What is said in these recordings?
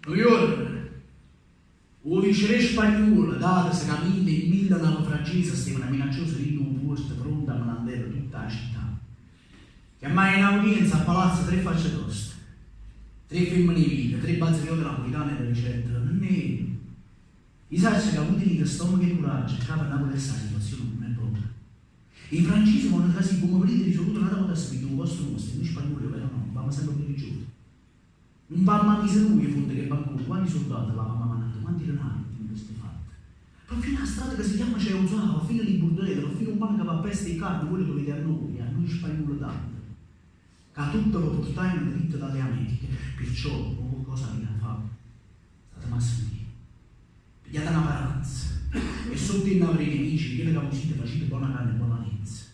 Noi ora, o viceré spagnolo, data se camminta in mille nave francese, stava minacciosa di un posto pronto a mandare tutta la città. Che mai in audienza a palazzo 3 facce toste, 3 femmine vite, 3 bazzicate napolitane da ricetta, non è. I sacci che ha avuto in stomaco e coraggio, il capo a Napoli questa situazione non è proprio. I francesi vanno quasi come venite risoluto una volta spinto un posto nostro, noi spagnoli però no, vanno sempre più di giù. Non va a mise lui in fondo che banco, quanti soldati l'avevamo mandato, quanti denari in questo fatto. Però fino alla strada che si chiama Ceusava, fino di Bordello, fino a un banco che va a peste di carne, voi lo vedete a noi spagnoli tanto. Che tutto lo portiamo diritto dalle Americhe, perciò cosa avete fatto? State massimi. Pigliate una paranza e sotto i nostri nemici, che le capusite facete buona carne e buona lenza.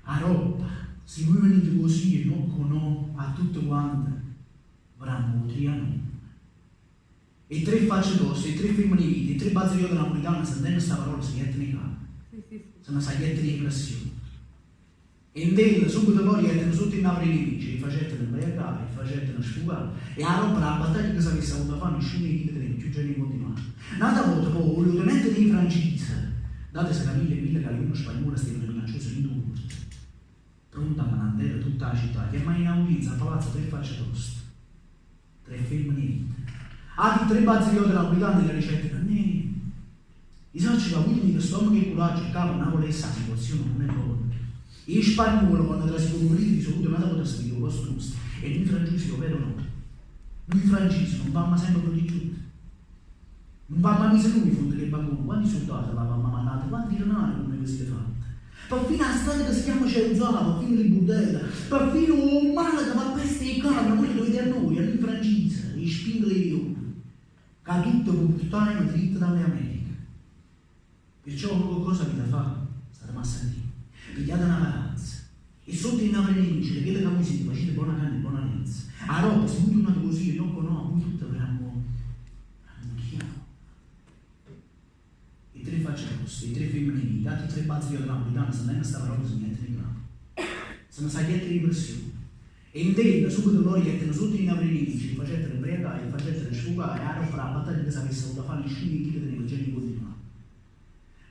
A roba, se voi venite così e non con a tutto quanto, avranno triano. E 3 facce toste, e 3 femmine vite, e 3 bazzicate napolitane, sentendo questa parola, si mettono in capo. Sono sagliette di impressione. E in della, subito poi erano sotto i nostri nemici, e facettene imbriacare, e facettene sfugare. E a roba la battaglia che si avesse avuto a fare, nessuno di chi più giorni continuare. Nata volta poi, un lieutenante dei francesi, date se capire mille che uno spagnolo stava minaccioso in due, pronto a mandare tutta la città, che mai in audienza a palazzo 3 facce toste, 3 femmine vite. Ha di 3 bazzicate napolitane le ricette non è. I sacci che avuto in stomaco e coraggio, il capo Napoli questa situazione non è proprio. I spagnoli quando la si comuniti di salute non hanno spirito vostro nostro e noi francesi lo vero no. Noi francesi non vanno sempre con di giù. Non vanno a mise lui in fondo che bancono, quanti soldati l'avevamo mandato, quanti denari come vi siete fatti. Per fino alla strada che si chiama Ceusava, fino di Budella, per fino un male che va a peste di carne, voi lo vedete a noi francesi, i spingoli dei leoni, che tutto portano dritto dalle Americhe. Perciò qualcosa vi da fare, state massati. Pigliate una vacanza e sotto i nostri nemici, le che camisite facete buona carne e buona lenza. A roba, se voi tornate così, no, voi tutti avremmo chiaro. I 3 facce toste, i 3 femmine vite, i 3 bazzicate napolitane, se non stava roba si mette in capo. Sono sagliette di pressione. E in della, subito loro erano sotto i nostri nemici, facete imbriacare, facete sfugare, a roba la battaglia che si avesse avuto a fare nessuno di chi deve leggere in continuare.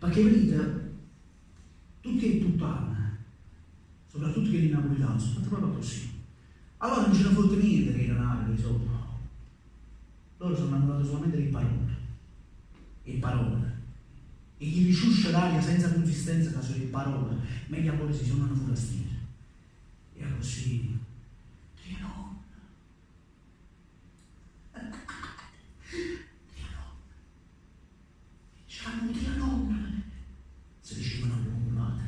Perché vedete, tutti e tutt'anno, soprattutto che i napolitani, sono fatti proprio così. Allora non ce ne fotte niente che erano di sopra. Loro sono innamorati solamente di parole. E parole. E gli risciuscia l'aria senza consistenza che sono le parole, meglio a volte si suonano forastiere. E così, Dio no. Dio no. C'hanno Dio no. Si dicevano accumulate.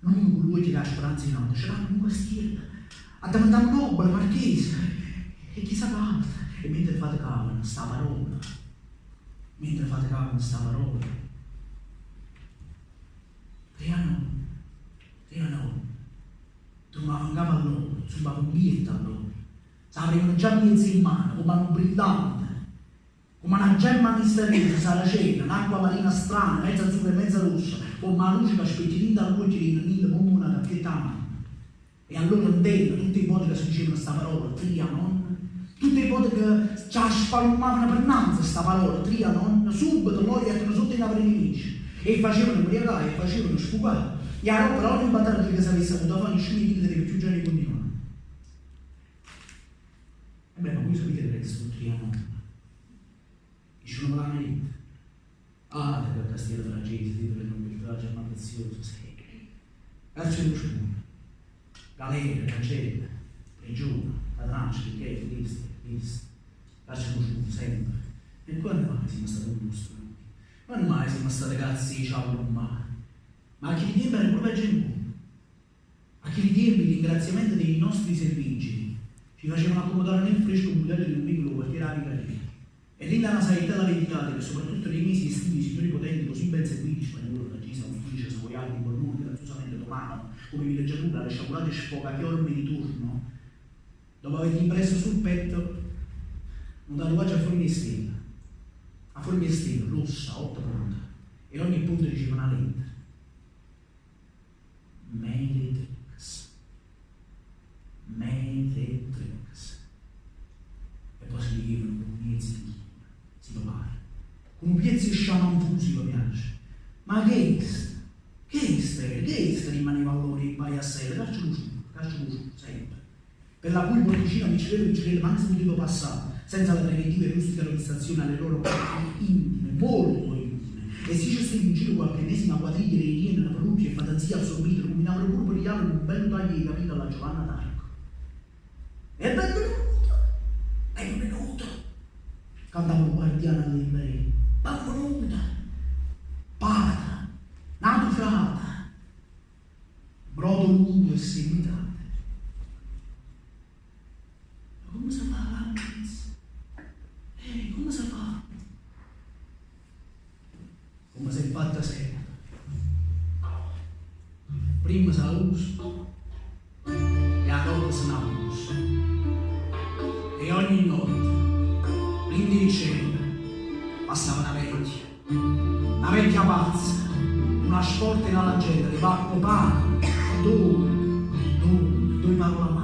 Non colui che dà speranza in notte, c'erano un quartiere. A domandare un nobile, marchese, e chissà quanto. E mentre fate cavolo, sta parola. Mentre fate cavolo, sta parola. Triano, tu mancava a loro, subava un biglietto a loro. Sapremo già mezzo in mano, come un brillante. Come una gemma misteriosa, saracena, un'acqua marina strana, mezza azzurra e mezza rossa, con una luce che spettinita al cucina, mille come una racchetta a mano. E allora intendo tutti i modi che si dicevano questa parola, Trianon, tutti i modi che ci spalmavano per nanza questa parola, Trianon, subito loro erano sotto i nostri nemici. E facevano imbriacare, e facevano sfugare. E allora però ogni battaglia che si avesse avuto a fare, nessuno di che più giorni continuano. E beh, ma voi sapete che è questo Trianon? Dice non l'hanno detto. Ah, che castiello francese, dite che non mi piace, ma prezioso, sì. Calcio di scudo, galera, cancella, prigione, patrancia, ricchezza, lista, calcio di scudo, sempre. E quando mai siamo stati un gusto? Quando mai siamo stati cazzi, ciao, male? Ma a chi di tempo era proprio gente. A chi di tempo il ringraziamento dei nostri servigi ci facevano accomodare nel fresco un budello di un piccolo quartiere a Riccardi. E lì dalla sanità la verità che soprattutto nei mesi estivi i signori potenti così ben seguiti, spagnolo, francese, austriaco, savoiardi, bornone, graziosamente romano, come villeggiatura, le sciabolate sfogachiorme di turno, dopo aver impresso sul petto un tatuaggio a forma di stella, rossa, 8 punte, e ogni punto diceva una lettera. Matrix. E poi si dicevano un piezzo di sciamanfusi lo piace. Ma che è rimaneva allora in vai a sera, caccio lo sempre. Per la cui porticina vincere, ma anche se potevo passare, senza la preventiva e rustica registrazione alle loro parti intime, molto intime. E se ci stava in giro qualche ennesima quadriglia di iene, una parrucchia e fantasia assorbita, combinavano pure per gli altri un bel taglio di capito alla Giovanna d'Arco. E benvenuto! Cantava un guardiano all'ebrei. Benvenuta! Pata! Naufrata! Brodo lungo e seguitate. Ma come si fa la come si fa? Come si è fatta sempre. Prima si usa e a dopo si usa. E ogni notte, prima di cena, passava una vecchia pazza, una sporta nella gente, che va a copare, dove parla male.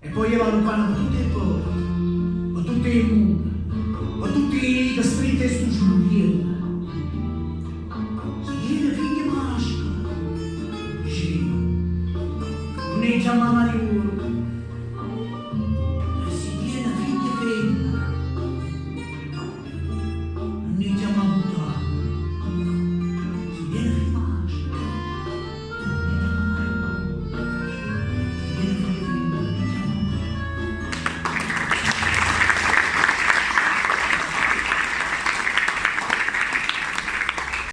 E poi io vado a tutti i porti, con tutti i muri, con tutti i castretti e stu sciuglielli. Si chiede figlia masca, diceva, non ne chiama Mario.